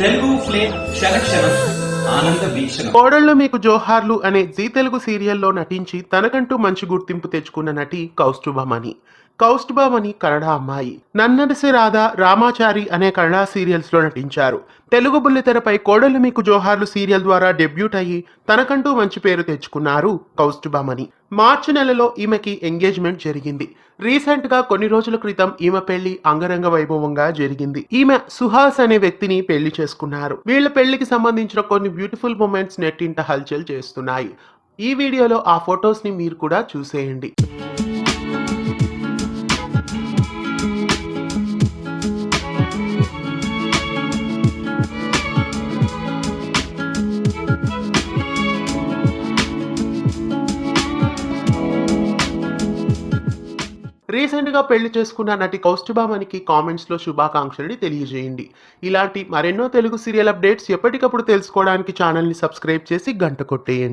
Telugu flame క్షణక్షణం ఆనంద వీక్షణం. కోడళ్ళు మీకు జోహార్లు అనే జీ తెలుగు సీరియల్లో నటించి తనకంటూ మంచి గుర్తింపు తెచ్చుకున్న నటి కౌస్తుభమణి. కౌస్తుభమణి కన్నడ అమ్మాయి. నన్నడిసి రాధా, రామాచారి అనే కన్నడ సీరియల్స్ లో నటించారు. తెలుగు బుల్లితెరపై కోడళ్ళు మీకు జోహార్లు సీరియల్ ద్వారా డెబ్యూట్ అయ్యి తనకంటూ మంచి పేరు తెచ్చుకున్నారు కౌస్తుభమణి. మార్చి నెలలో ఈమెకి ఎంగేజ్మెంట్ జరిగింది. రీసెంట్ గా కొన్ని రోజుల క్రితం ఈమె పెళ్లి అంగరంగ వైభవంగా జరిగింది. ఈమె సుహాస్ అనే వ్యక్తిని పెళ్లి చేసుకున్నారు. వీళ్ళ పెళ్లికి సంబంధించిన కొన్ని బ్యూటిఫుల్ మూమెంట్స్ నెట్టింట హల్చల్ చేస్తున్నాయి. ఈ వీడియోలో ఆ ఫొటోస్ ని మీరు కూడా చూసేయండి. రీసెంట్ గా పెళ్లి చేసుకున్న నటి కౌస్తుభమణికి కామెంట్స్ లో శుభాకాంక్షలు తెలియజేయండి. ఇలాంటి మరెన్నో తెలుగు సీరియల్ అప్డేట్స్ ఎప్పటికప్పుడు తెలుసుకోవడానికి ఛానల్ ని సబ్స్క్రైబ్ చేసి గంట కొట్టేయండి.